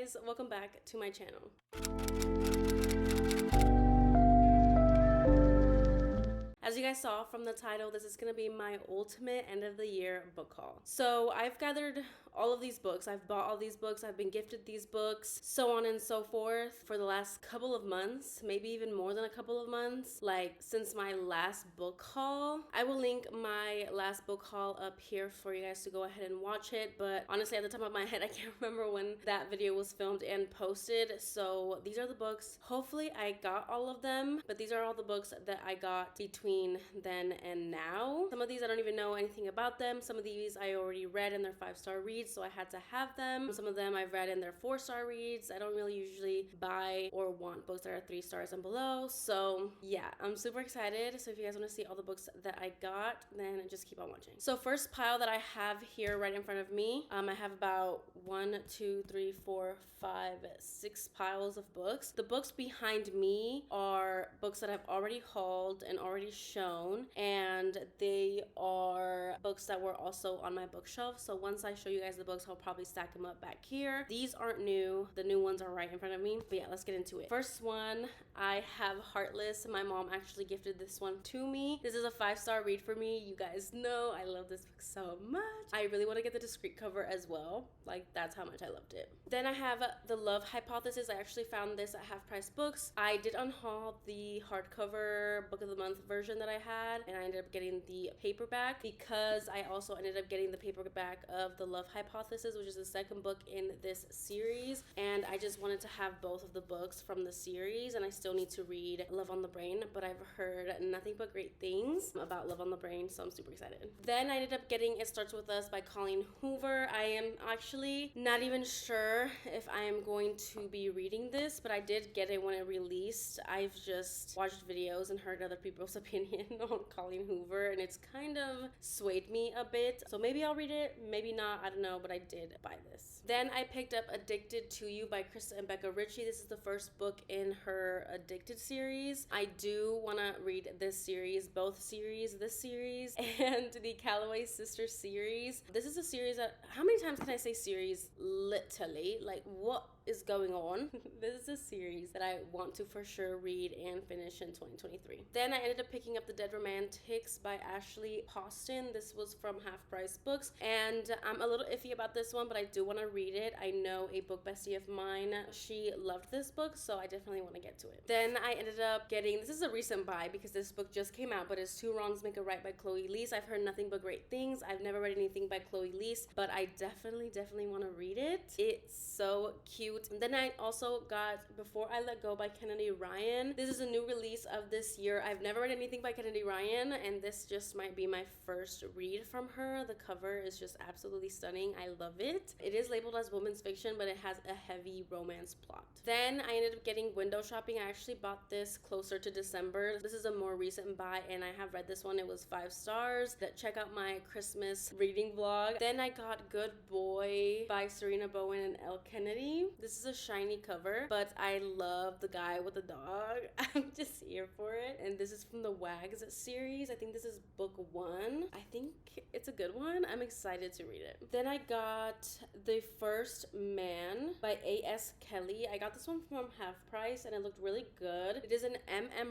guys, welcome back to my channel. As you guys saw from the title, this is going to be my ultimate end of the year book haul. So I've gathered all of these books. I've bought all these books. I've been gifted these books, so on and so forth for the last couple of months, maybe even more than a couple of months, like since my last book haul. I will link my last book haul up here for you guys to go ahead and watch it. But honestly, at the top of my head, I can't remember when that video was filmed and posted. So these are the books. Hopefully I got all of them, but these are all the books that I got between then and now. Some of these I don't even know anything about them. Some of these I already read and they're 5-star reads, so I had to have them. Some of them I've read and they're 4-star reads. I don't really usually buy or want books that are 3 stars and below. So yeah, I'm super excited. So if you guys want to see all the books that I got, then just keep on watching. So first pile that I have here right in front of me, I have about 1, 2, 3, 4, 5, 6 piles of books. The books behind me are books that I've already hauled and already shown, and they are books that were also on my bookshelf. So once I show you guys the books, I'll probably stack them up back here. These aren't new. The new ones are right in front of me. But yeah, let's get into it. First one, I have Heartless. My mom actually gifted this one to me. This is a 5-star read for me. You guys know I love this book so much. I really want to get the discreet cover as well. Like, that's how much I loved it. Then I have The Love Hypothesis. I actually found this at Half Price Books. I did unhaul the hardcover book of the month version that I had, and I ended up getting the paperback because I also ended up getting the paperback of The Love Hypothesis, which is the second book in this series, and I just wanted to have both of the books from the series, and I still need to read Love on the Brain, but I've heard nothing but great things about Love on the Brain, so I'm super excited. Then I ended up getting It Starts With Us by Colleen Hoover. I am actually not even sure if I am going to be reading this, but I did get it when it released. I've just watched videos and heard other people's opinion on Colleen Hoover, and it's kind of swayed me a bit. So maybe I'll read it, maybe not, I don't know, but I did buy this. Then I picked up Addicted to You by Krista and Becca Ritchie. This is the first book in her Addicted series. I do want to read this series, both series, this series and the Calloway Sisters series. This is a series that, how many times can I say series? Literally, like, what is going on? This is a series that I want to for sure read and finish in 2023. Then I ended up picking up The Dead Romantics by Ashley Poston. This was from Half Price Books, and I'm a little iffy about this one, but I do want to read it. I know a book bestie of mine, she loved this book, so I definitely want to get to it. Then I ended up getting, this is a recent buy because this book just came out, but it's Two Wrongs Make a Right by Chloe Leese. I've heard nothing but great things. I've never read anything by Chloe Leese, but I definitely want to read it. It's so cute. And then I also got Before I Let Go by Kennedy Ryan. This is a new release of this year. I've never read anything by Kennedy Ryan, and this just might be my first read from her. The cover is just absolutely stunning. I love it. It is labeled as women's fiction, but it has a heavy romance plot. Then I ended up getting Window Shopping. I actually bought this closer to December. This is a more recent buy, and I have read this one. It was 5 stars. Check out my Christmas reading vlog. Then I got Good Boy by Serena Bowen and Elle Kennedy. This is a shiny cover, but I love the guy with the dog. I'm just here for it. And this is from the Wags series. I think this is book 1. I think it's a good one. I'm excited to read it. Then I got The First Man by A.S. Kelly. I got this one from Half Price, and it looked really good. It is an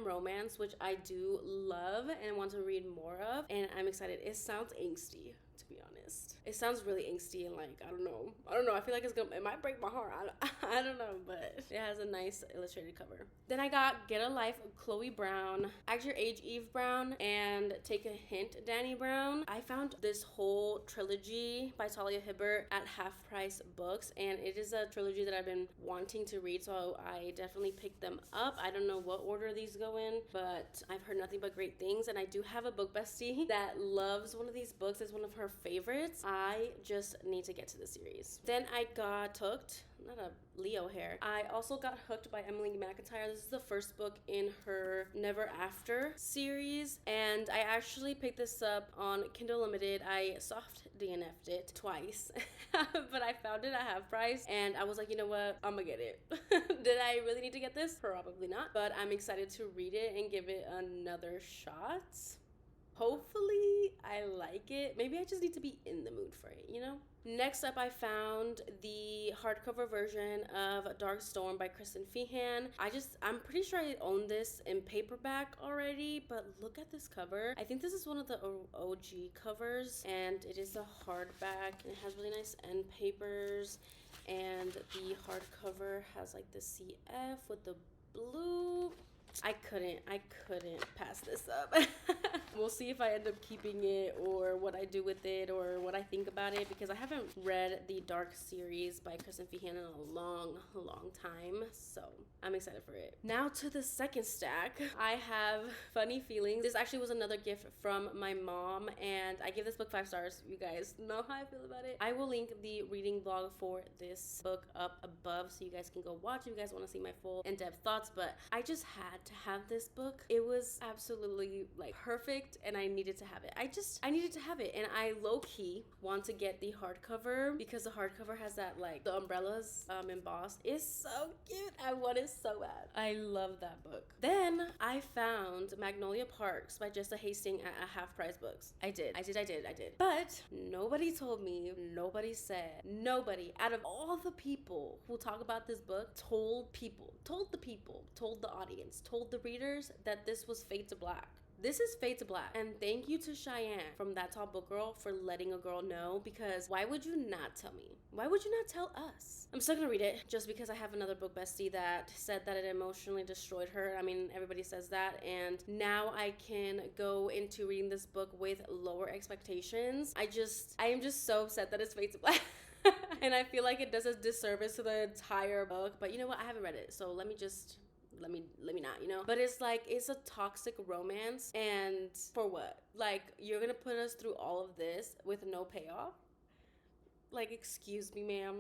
romance, which I do love and want to read more of, and I'm excited. It sounds angsty, to be honest. It sounds really angsty and like, I don't know. I feel like it might break my heart. I don't know, but it has a nice illustrated cover. Then I got Get a Life of Chloe Brown, Act Your Age Eve Brown, and Take a Hint Danny Brown. I found this whole trilogy by Talia Hibbert at Half Price Books, and it is a trilogy that I've been wanting to read, so I definitely picked them up. I don't know what order these go in, but I've heard nothing but great things, and I do have a book bestie that loves one of these books. It's one of her favorites. I just need to get to the series. Then I got Hooked, not a Leo hair. I also got Hooked by Emily McIntyre. This is the first book in her Never After series, and I actually picked this up on Kindle Unlimited. I soft DNF'd it twice, but I found it at Half Price, and I was like, you know what, I'm gonna get it. Did I really need to get this? Probably not, but I'm excited to read it and give it another shot. Hopefully I like it. Maybe I just need to be in the mood for it, you know? Next up, I found the hardcover version of Dark Storm by Kristen Feehan. I'm pretty sure I own this in paperback already, but look at this cover. I think this is one of the OG covers, and it is a hardback, and it has really nice end papers, and the hardcover has like the CF with the blue. I couldn't pass this up. We'll see if I end up keeping it or what I do with it or what I think about it, because I haven't read the Dark series by Kristen Feehan in a long time, so I'm excited for it. Now to the second stack. I have Funny Feelings. This actually was another gift from my mom, and I give this book 5 stars. You guys know how I feel about it. I will link the reading blog for this book up above so you guys can go watch if you guys want to see my full in-depth thoughts, but I just had to have this book. It was absolutely like perfect, and I needed to have it. I needed to have it, and I low-key want to get the hardcover because the hardcover has that like the umbrellas embossed. It's so cute. I want it so bad. I love that book. Then I found Magnolia Parks by Jessa Hastings at Half Price Books. I did. But nobody told me, nobody said, nobody out of all the people who talk about this book told the audience, told the readers that this was Fade to Black. This is Fade to Black. And thank you to Cheyenne from That Tall Book Girl for letting a girl know, because why would you not tell me? Why would you not tell us? I'm still gonna read it just because I have another book bestie that said that it emotionally destroyed her. I mean, everybody says that, and now I can go into reading this book with lower expectations. I am just so upset that it's Fade to Black. And I feel like it does a disservice to the entire book, but you know what? I haven't read it, so let me not, you know? But it's like, it's a toxic romance, and for what? Like, you're gonna put us through all of this with no payoff? Like, excuse me, ma'am,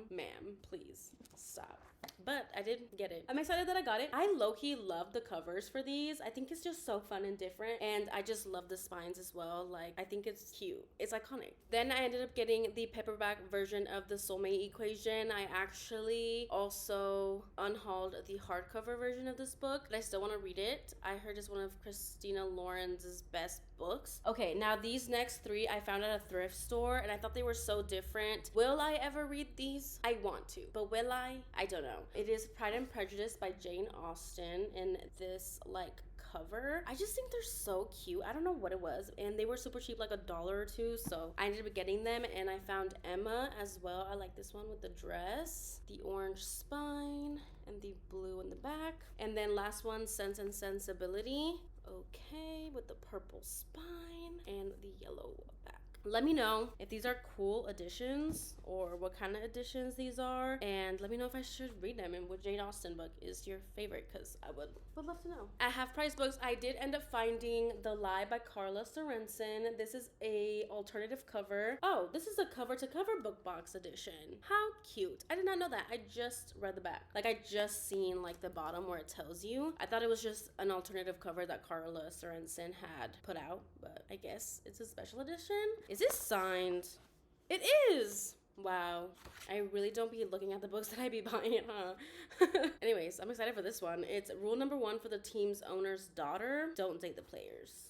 please stop. But I did get it. I'm excited that I got it. I low-key love the covers for these. I think it's just so fun and different, and I just love the spines as well. Like, I think it's cute. It's iconic. Then I ended up getting the paperback version of The Soulmate Equation. I actually also unhauled the hardcover version of this book, but I still want to read it. I heard it's one of Christina Lauren's best books. Okay, now these next 3 I found at a thrift store, and I thought they were so different. Will I ever read these? I want to, but will I? I don't know. It is Pride and Prejudice by Jane Austen, and this like cover, I just think they're so cute. I don't know what it was, and they were super cheap, like $1 or $2, so I ended up getting them. And I found Emma as well. I like this one with the dress, the orange spine, and the blue in the back. And then last one, Sense and Sensibility, okay, with the purple spine and the yellow back. Let me know if these are cool additions or what kind of additions these are, and let me know if I should read them and what Jane Austen book is your favorite, because I would love to know. At Half Price Books, I did end up finding The Lie by Carla Sorensen. This is a alternative cover. Oh, this is a cover to cover book box edition. How cute. I did not know that. I just read the back. Like, I just seen like the bottom where it tells you. I thought it was just an alternative cover that Carla Sorensen had put out, but I guess it's a special edition. Is this signed? It is! Wow. I really don't be looking at the books that I be buying, huh? Anyways, I'm excited for this one. It's Rule Number 1 for the Team's Owner's Daughter: Don't date the players.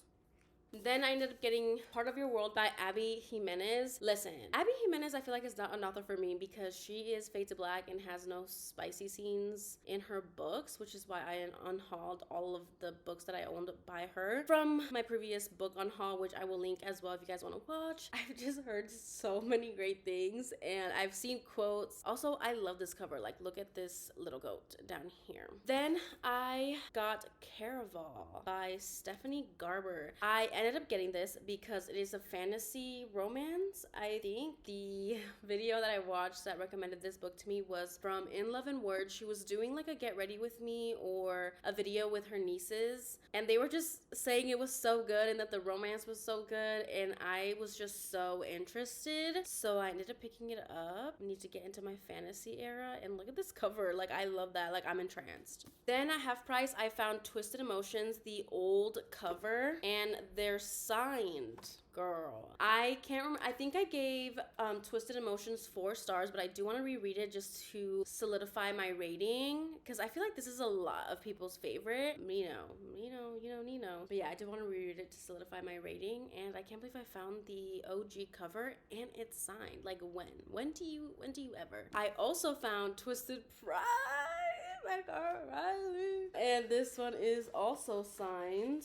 Then I ended up getting Part of Your World by Abby Jimenez. Listen, Abby Jimenez, I feel like is not an author for me because she is Fade to Black and has no spicy scenes in her books, which is why I unhauled all of the books that I owned by her from my previous book unhaul, which I will link as well if you guys want to watch. I've just heard so many great things, and I've seen quotes. Also, I love this cover. Like, look at this little goat down here. Then I got Caraval by Stephanie Garber. I ended up getting this because it is a fantasy romance. I think the video that I watched that recommended this book to me was from In Love and Words. She was doing like a get ready with me or a video with her nieces, and they were just saying it was so good and that the romance was so good, and I was just so interested, so I ended up picking it up. I need to get into my fantasy era, and look at this cover. Like, I love that. Like, I'm entranced. Then at Half Price, I found Twisted Emotions, the old cover, and there they're signed. Girl, I can't remember. I think I gave Twisted Emotions 4 stars, but I do want to reread it just to solidify my rating, because I feel like this is a lot of people's favorite. Nino. But yeah, I did want to reread it to solidify my rating, and I can't believe I found the OG cover and it's signed. Like, when do you ever? I also found Twisted Pride, my girl Riley, and this one is also signed.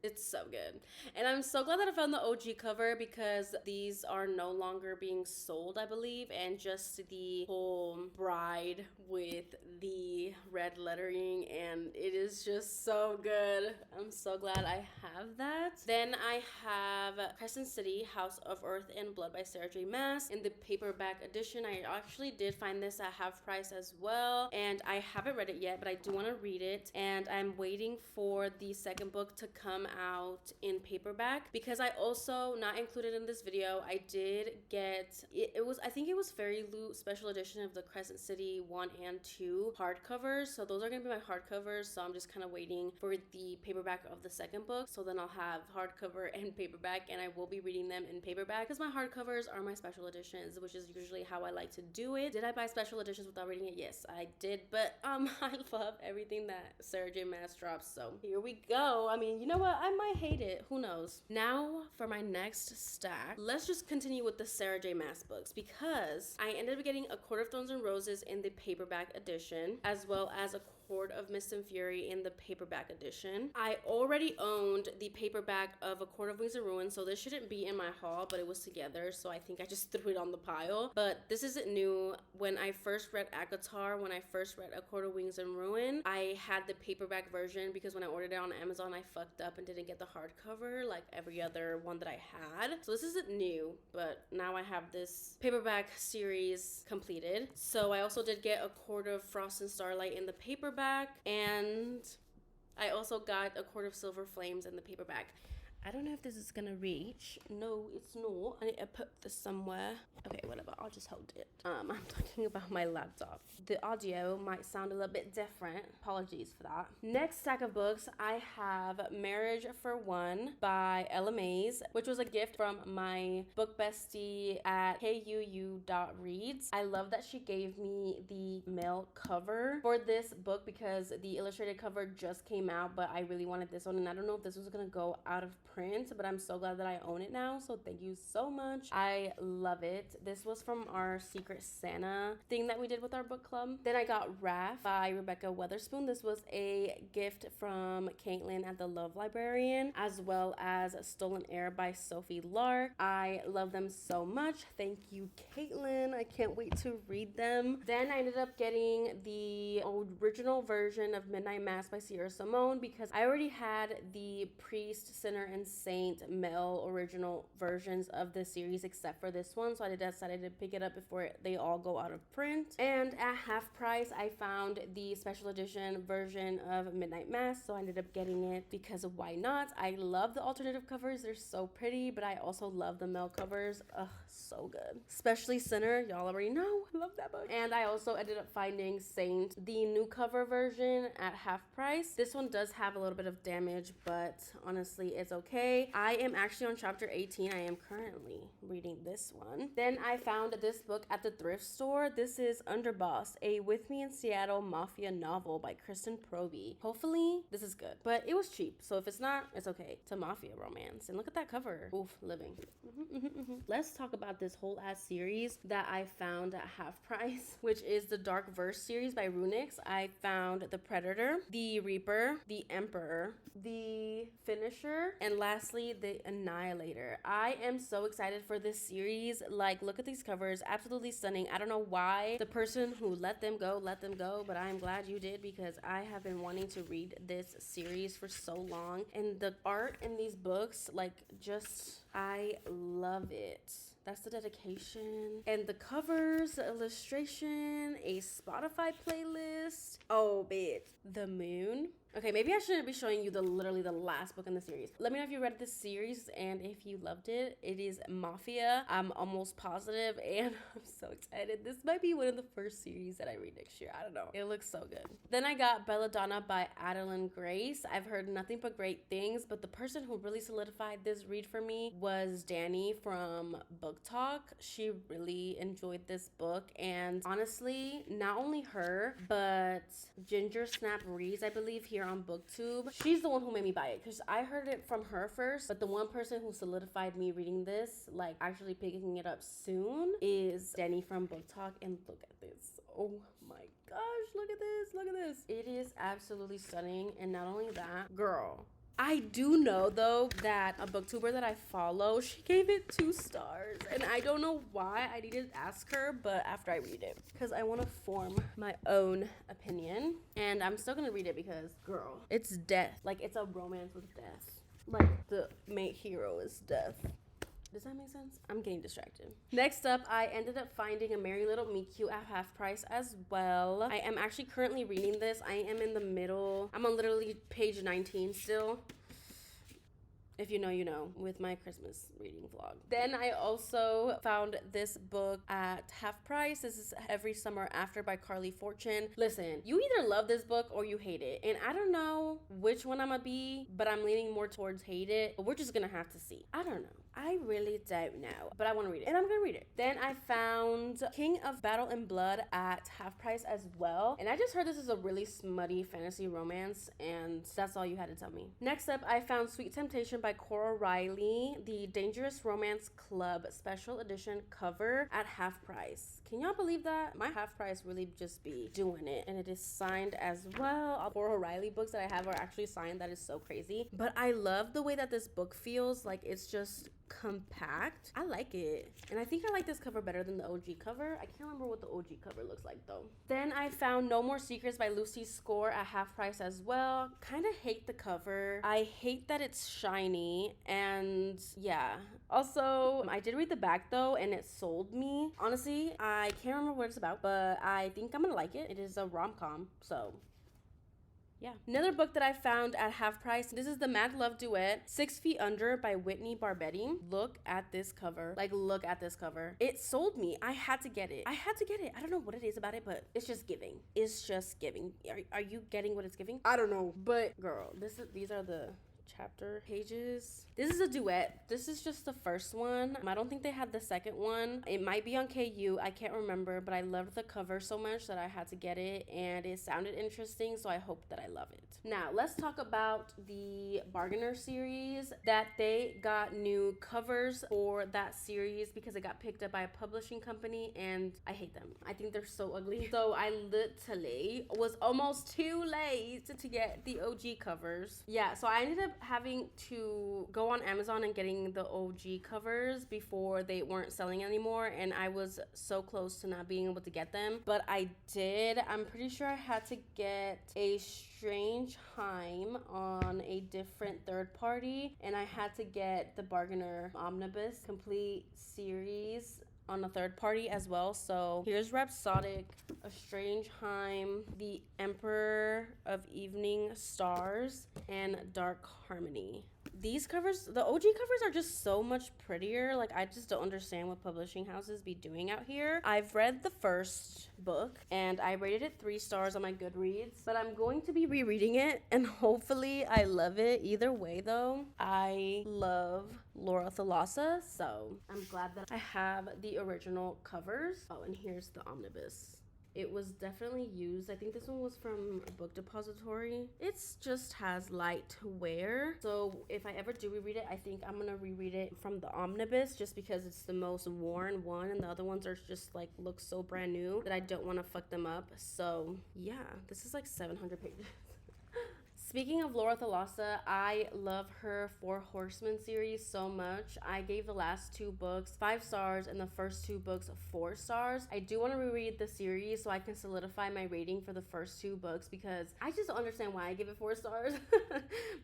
It's so good. And I'm so glad that I found the OG cover, because these are no longer being sold, I believe, and just the whole bride with the red lettering, and it is just so good. I'm so glad I have that. Then I have Crescent City, House of Earth and Blood by Sarah J. Maas in the paperback edition. I actually did find this at half price as well, and I haven't read it yet, but I do want to read it, and I'm waiting for the second book to come out in paperback, because I also, not included in this video, I did get I think it was Fairy Loot special edition of the Crescent City 1 and 2 hardcovers. So those are gonna be my hardcovers, so I'm just kind of waiting for the paperback of the second book, so then I'll have hardcover and paperback, and I will be reading them in paperback, because my hardcovers are my special editions, which is usually how I like to do it. Did I buy special editions without reading it? Yes, I did, but I love everything that Sarah J. Maas drops, so here we go. I mean, you know what, I might hate it, who knows. Now for my next stack, let's just continue with the Sarah J. Maas books, because I ended up getting A Court of Thorns and Roses in the paperback edition, as well as A Court of Mist and Fury in the paperback edition. I already owned the paperback of A Court of Wings and Ruin, so this shouldn't be in my haul, but it was together, so I think I just threw it on the pile. But this isn't new. When I first read ACOTAR, when I first read A Court of Wings and Ruin, I had the paperback version, because when I ordered it on Amazon, I fucked up and didn't get the hardcover like every other one that I had. So this isn't new, but now I have this paperback series completed. So I also did get A Court of Frost and Starlight in the paperback, and I also got A Court of Silver Flames in the paperback. I don't know if this is gonna reach. No, it's not. I need to put this somewhere. Okay, whatever. I'll just hold it. I'm talking about my laptop. The audio might sound a little bit different. Apologies for that. Next stack of books, I have Marriage for One by Ella Mays, which was a gift from my book bestie at KUU.reads. I love that she gave me the mail cover for this book, because the illustrated cover just came out, but I really wanted this one, and I don't know if this was gonna go out of print, but I'm so glad that I own it now, so thank you so much. I love it. This was from our Secret Santa thing that we did with our book club. Then I got Wrath by Rebecca Weatherspoon. This was a gift from Caitlin at the Love Librarian, as well as Stolen Air by Sophie Lark. I love them so much. Thank you, Caitlin. I can't wait to read them. Then I ended up getting the original version of Midnight Mass by Sierra Simone, because I already had the Priest, Sinner, and Saint male original versions of the series, except for this one, so I decided to pick it up before they all go out of print. And at half price, I found the special edition version of Midnight Mass, so I ended up getting it because of why not. I love the alternative covers, they're so pretty, but I also love the male covers. Ugh, so good. Especially Sinner, y'all already know, I love that book. And I also ended up finding Saint, the new cover version, at half price. This one does have a little bit of damage, but honestly, it's okay. I am actually on chapter 18. I am currently reading this one. Then I found this book at the thrift store. This is Underboss, a With Me in Seattle mafia novel by Kristen Proby. Hopefully this is good, but it was cheap, so if it's not, it's okay. It's a mafia romance, and look at that cover. Oof, living. Let's talk about this whole ass series that I found at half price, which is the Dark Verse series by Runix. I found The Predator, The Reaper, The Emperor, The Finisher, and lastly, The Annihilator. I am so excited for this series. Like, look at these covers, absolutely stunning. I don't know why the person who let them go, but I'm glad you did, because I have been wanting to read this series for so long, and the art in these books, like, just, I love it. That's the dedication. And the covers, the illustration, a Spotify playlist. Oh, bitch. The moon. Okay, maybe I shouldn't be showing you literally the last book in the series. Let me know if you read this series and if you loved it. It is Mafia. I'm almost positive and I'm so excited. This might be one of the first series that I read next year. I don't know. It looks so good. Then I got Belladonna by Adeline Grace. I've heard nothing but great things, but the person who really solidified this read for me was Danny from BookTok. She really enjoyed this book, and honestly, not only her, but Ginger Snap Reads, I believe, here on BookTube. She's the one who made me buy it because I heard it from her first, but the one person who solidified me reading this, like actually picking it up soon, is Danny from BookTok. And look at this. Oh my gosh, look at this, look at this. It is absolutely stunning. And not only that, girl, I do know though that a booktuber that I follow, she gave it 2 stars, and I don't know why. I needed to ask her, but after I read it, because I want to form my own opinion. And I'm still gonna read it because, girl, it's death. Like, it's a romance with death. Like, the main hero is death. Does that make sense? I'm getting distracted. Next up, I ended up finding A Merry Little Meet Cute at half price as well. I am actually currently reading this. I am in the middle. I'm on literally page 19 still. If you know, you know, with my Christmas reading vlog. Then I also found this book at half price. This is Every Summer After by Carly Fortune. Listen, you either love this book or you hate it. And I don't know which one I'm gonna be, but I'm leaning more towards hate it. But we're just gonna have to see. I don't know. I really don't know, but I want to read it, and I'm gonna read it. Then I found King of Battle and Blood at half price as well, and I just heard this is a really smutty fantasy romance, and that's all you had to tell me. Next up, I found Sweet Temptation by Cora Riley, the Dangerous Romance Club special edition cover at half price. Can y'all believe that? My half price really just be doing it, and it is signed as well. All Cora Riley books that I have are actually signed. That is so crazy, but I love the way that this book feels. Like, it's just compact. I like it, and I think I like this cover better than the OG cover. I can't remember what the OG cover looks like though. Then I found No More Secrets by Lucy Score at half price as well. Kind of hate the cover. I hate that it's shiny, and yeah. Also, I did read the back though, and it sold me. Honestly, I can't remember what it's about, but I think I'm gonna like it. It is a rom-com, so yeah. Another book that I found at half price. This is the Mad Love Duet, 6 Feet Under by Whitney Barbetti. Look at this cover. Like, look at this cover. It sold me. I had to get it. I had to get it. I don't know what it is about it, but it's just giving. It's just giving. Are you getting what it's giving? I don't know. But girl, these are the chapter pages. This is a duet. This is just the first one. I don't think they had the second one. It might be on KU. I can't remember, but I loved the cover so much that I had to get it, and it sounded interesting, so I hope that I love it. Now, let's talk about the Bargainer series, that they got new covers for that series because it got picked up by a publishing company, and I hate them. I think they're so ugly. So I literally was almost too late to get the OG covers. Yeah, so I ended up having to go on Amazon and getting the OG covers before they weren't selling anymore, and I was so close to not being able to get them, but I did. I'm pretty sure I had to get A Strange Heim on a different third party, and I had to get the Bargainer Omnibus complete series on a third party as well. So here's Rhapsodic, A Strange Heim, The Emperor of Evening Stars, and Dark Harmony. These covers, the OG covers are just so much prettier. Like, I just don't understand what publishing houses be doing out here. I've read the first book and I rated it 3 stars on my Goodreads, but I'm going to be rereading it and hopefully I love it. Either way though, I love Laura Thalassa, so I'm glad that I have the original covers. Oh, and here's the omnibus. It was definitely used. I think this one was from a book depository. It's just has light wear. So if I ever do reread it, I think I'm gonna reread it from the omnibus just because it's the most worn one, and the other ones are just like look so brand new that I don't want to fuck them up. So yeah, this is like 700 pages. Speaking of Laura Thalassa, I love her Four Horsemen series so much. I gave the last 2 books 5 stars and the first 2 books 4 stars. I do want to reread the series so I can solidify my rating for the first 2 books because I just don't understand why I give it 4 stars.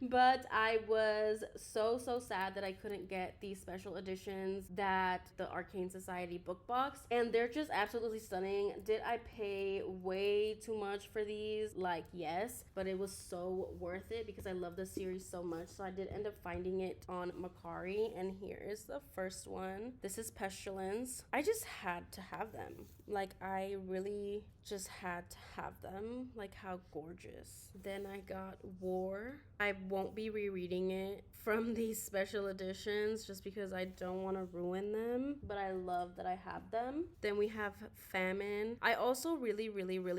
But I was so sad that I couldn't get these special editions that the Arcane Society book box, and they're just absolutely stunning. Did I pay way too much for these? Like, yes, but it was so worth it because I love the series so much. So I did end up finding it on Mercari, and here is the first one. This is Pestilence. I just had to have them. Like, I really just had to have them. Like, how gorgeous. Then I got War. I won't be rereading it from these special editions just because I don't want to ruin them, but I love that I have them. Then we have Famine. I also really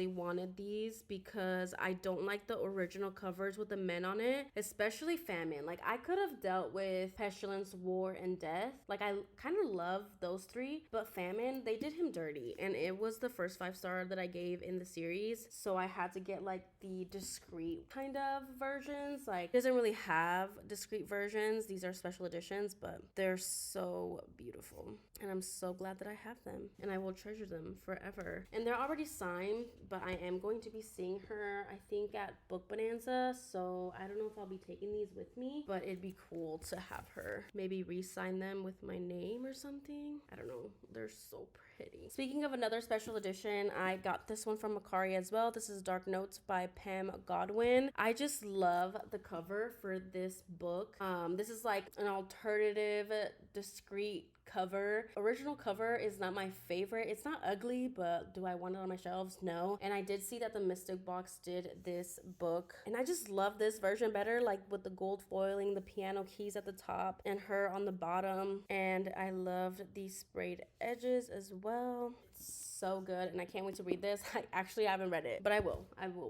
wanted these because I don't like the original covers with the men on it, especially Famine. Like, I could have dealt with Pestilence, War, and Death. Like, I kind of love those three, but Famine, they did him dirty, and it was the first 5-star that I gave in the series, so I had to get like the discreet kind of versions. Like, it doesn't really have discreet versions. These are special editions, but they're so beautiful, and I'm so glad that I have them, and I will treasure them forever. And they're already signed, but I am going to be seeing her, I think, at Book Bonanza, so I don't know if I'll be taking these with me, but it'd be cool to have her maybe re-sign them with my name or something. I don't know. They're so pretty. Speaking of another special edition, I got this one from Mercari as well. This is Dark Notes by Pam Godwin. I just love the cover for this book. This is like an alternative, discreet cover. Original cover is not my favorite. It's not ugly, but do I want it on my shelves? No. And I did see that the Mystic Box did this book, and I just love this version better, like with the gold foiling, the piano keys at the top, and her on the bottom. And I loved these sprayed edges as well. It's so good, and I can't wait to read this. I haven't read it, but I will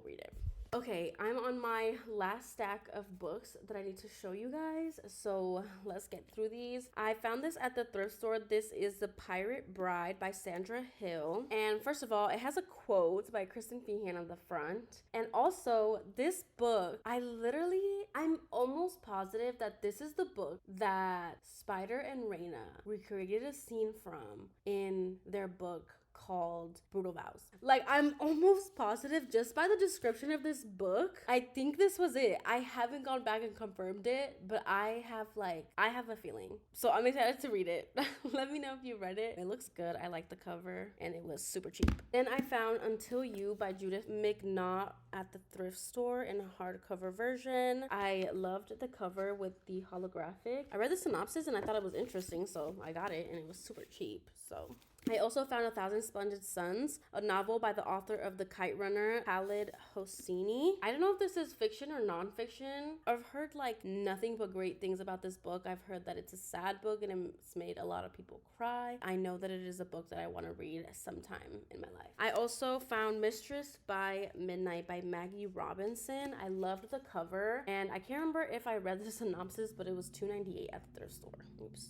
read it. Okay, I'm on my last stack of books that I need to show you guys, so let's get through these. I found this at the thrift store. This is The Pirate Bride by Sandra Hill. And first of all, it has a quote by Kristen Feehan on the front. And also, this book, I'm almost positive that this is the book that Spider and Raina recreated a scene from in their book called Brutal Vows. Like, I'm almost positive just by the description of this book. I think this was it. I haven't gone back and confirmed it, but I have a feeling. So I'm excited to read it. Let me know if you read it. It looks good. I like the cover, and it was super cheap. Then I found Until You by Judith McNaught at the thrift store in a hardcover version. I loved the cover with the holographic. I read the synopsis and I thought it was interesting, so I got it, and it was super cheap. So I also found 1,000 Splendid Suns, a novel by the author of The Kite Runner, Khaled Hosseini. I don't know if this is fiction or nonfiction. I've heard like nothing but great things about this book. I've heard that it's a sad book and it's made a lot of people cry. I know that it is a book that I want to read sometime in my life. I also found Mistress by Midnight by Maggie Robinson. I loved the cover, and I can't remember if I read the synopsis, but it was $2.98 at the thrift store. Oops.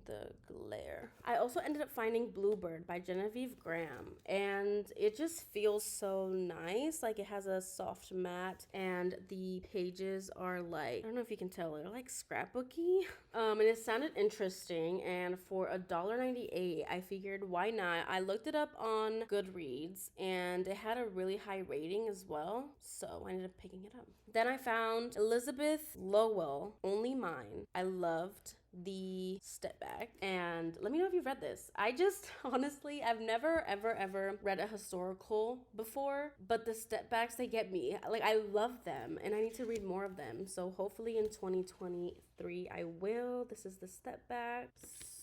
The glare. I also ended up finding Bluebird by Genevieve Graham, and it just feels so nice. Like, it has a soft matte, and the pages are like, I don't know if you can tell, they're like scrapbooky. And it sounded interesting, and for $1.98, I figured why not. I looked it up on Goodreads, and it had a really high rating as well, so I ended up picking it up. Then I found Elizabeth Lowell, Only Mine. I loved the step back, and let me know if you've read this. I just honestly, I've never ever read a historical before, but the step backs, they get me. Like, I love them, and I need to read more of them, so hopefully in 2023 I will. This is the step back.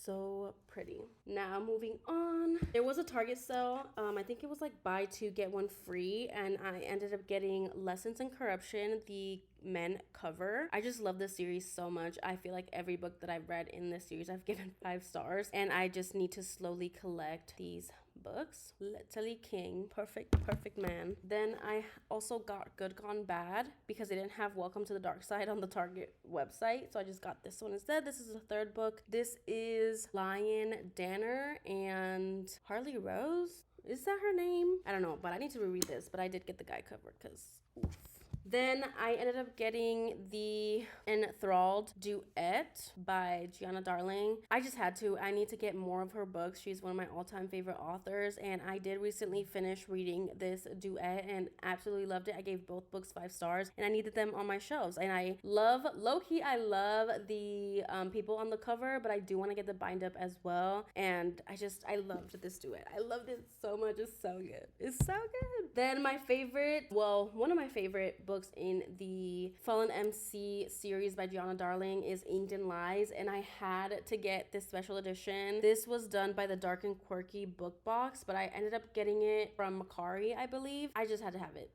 So pretty. Now moving on, there was a Target sale. I think it was like buy two get one free, and I ended up getting Lessons in Corruption, the men cover. I just love this series so much. I feel like every book that I've read in this series I've given 5 stars, and I just need to slowly collect these books. Literally king, perfect man. Then I also got Good Gone Bad because they didn't have Welcome to the Dark Side on the Target website, so I just got this one instead. This is the 3rd book. This is Lion Danner and Harley Rose. Is that her name? I don't know, but I need to reread this, but I did get the guide cover because oof. Then I ended up getting the Enthralled Duet by Gianna Darling. I just had to. I need to get more of her books. She's one of my all-time favorite authors, and I did recently finish reading this duet and absolutely loved it. I gave both books 5 stars, and I needed them on my shelves. And I love, low-key, I love the people on the cover, but I do want to get the bind-up as well. And I loved this duet. I loved it so much. It's so good. It's so good. Then my favorite, well, one of my favorite books in the Fallen MC series by Gianna Darling is Inked in Lies, and I had to get this special edition. This was done by the Dark and Quirky book box, but I ended up getting it from Macari, I believe. I just had to have it.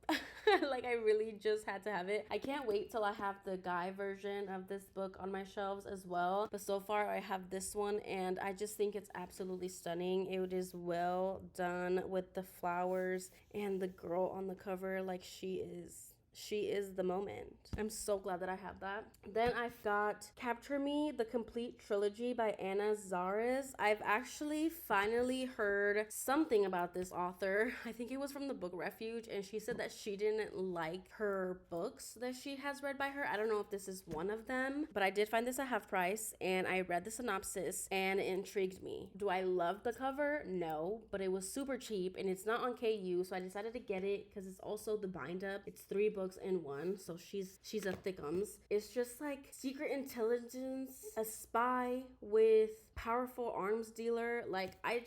Like, I really just had to have it. I can't wait till I have the guy version of this book on my shelves as well. But so far, I have this one, and I just think it's absolutely stunning. It is well done with the flowers and the girl on the cover. Like, she is the moment. I'm so glad that I have that. Then I've got Capture Me, the complete trilogy by Anna Zares. I've actually finally heard something about this author. I think it was from the Book Refuge, and she said that she didn't like her books that she has read by her. I don't know if this is one of them, but I did find this at half price, and I read the synopsis, and it intrigued me. Do I love the cover? No, but it was super cheap, and it's not on KU, so I decided to get it because it's also the bind up. It's 3 books in one, so she's a thickums. It's just like secret intelligence, a spy with powerful arms dealer. Like, I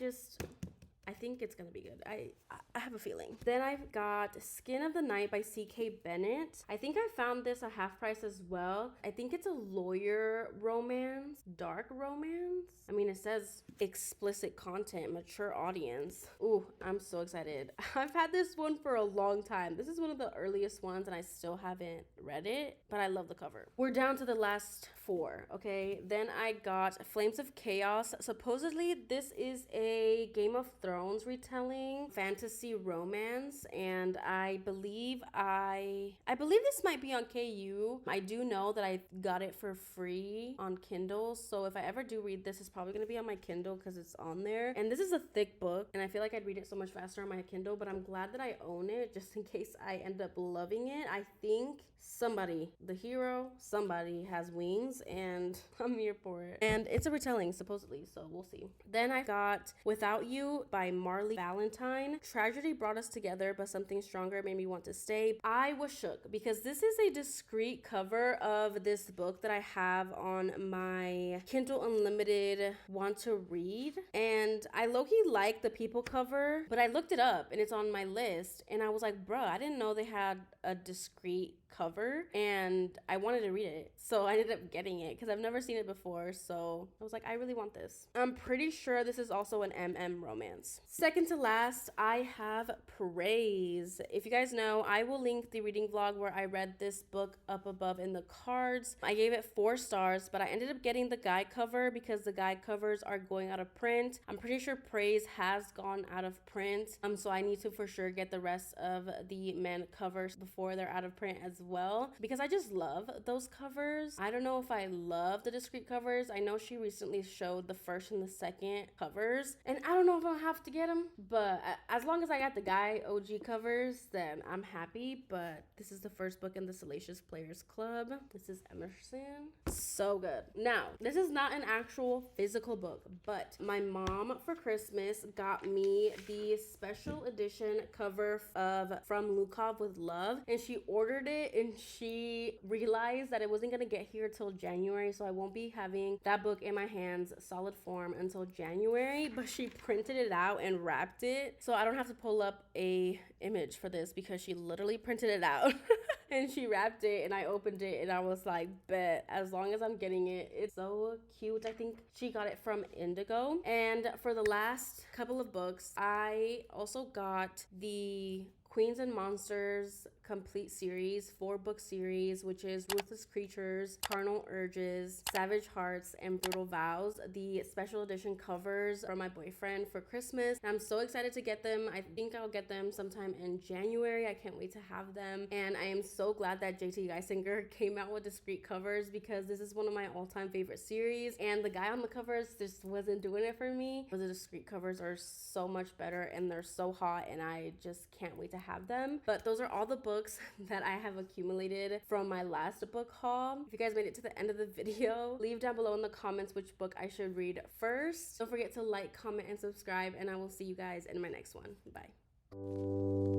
think it's gonna be good. I have a feeling. Then I've got Skin of the Night by C.K. Bennett. I think I found this at half price as well. I think it's a lawyer romance, dark romance. I mean, it says explicit content, mature audience. Ooh, I'm so excited. I've had this one for a long time. This is one of the earliest ones, and I still haven't read it, but I love the cover. We're down to the last 4, okay? Then I got Flames of Chaos. Supposedly, this is a Game of Thrones retelling, fantasy romance, and I believe this might be on KU. I do know that I got it for free on Kindle, so if I ever do read this, it's probably gonna be on my Kindle because it's on there. And this is a thick book, and I feel like I'd read it so much faster on my Kindle, but I'm glad that I own it just in case I end up loving it. I think somebody has wings, and I'm here for it. And it's a retelling, supposedly, so we'll see. Then I got Without You by Marley Valentine. Tragedy brought us together, but something stronger made me want to stay. I was shook because this is a discreet cover of this book that I have on my Kindle Unlimited want to read, and I low-key like the people cover, but I looked it up and it's on my list, and I was like, bruh, I didn't know they had a discreet cover, and I wanted to read it, so I ended up getting it because I've never seen it before. So I was like, I really want this. I'm pretty sure this is also an MM romance. Second to last, I have Praise. If you guys know, I will link the reading vlog where I read this book up above in the cards. I gave it 4 stars, but I ended up getting the guide cover because the guide covers are going out of print. I'm pretty sure Praise has gone out of print, so I need to for sure get the rest of the men covers before they're out of print as well, because I just love those covers. I don't know if I love the discreet covers. I know she recently showed the first and the second covers, and I don't know if I'll have to get them, but as long as I got the guy OG covers, then I'm happy. But this is the first book in the Salacious Players Club. This is Emerson. So good. Now, this is not an actual physical book, but my mom for Christmas got me the special edition cover of From Lukov with Love, and she ordered it, and she realized that it wasn't gonna get here till January, so I won't be having that book in my hands solid form until January. But she printed it out and wrapped it, so I don't have to pull up a image for this because she literally printed it out and she wrapped it, and I opened it and I was like, bet, as long as I'm getting it. It's so cute. I think she got it from Indigo. And for the last couple of books, I also got the Queens and Monsters complete series, 4-book series, which is Ruthless Creatures, Carnal Urges, Savage Hearts, and Brutal Vows. The special edition covers for my boyfriend for Christmas. I'm so excited to get them. I think I'll get them sometime in January. I can't wait to have them. And I am so glad that JT Geisinger came out with discreet covers because this is one of my all-time favorite series. And the guy on the covers just wasn't doing it for me. But the discreet covers are so much better, and they're so hot, and I just can't wait to have them. But those are all the books that I have accumulated from my last book haul. If you guys made it to the end of the video, leave down below in the comments which book I should read first. Don't forget to like, comment, and subscribe, and I will see you guys in my next one. Bye.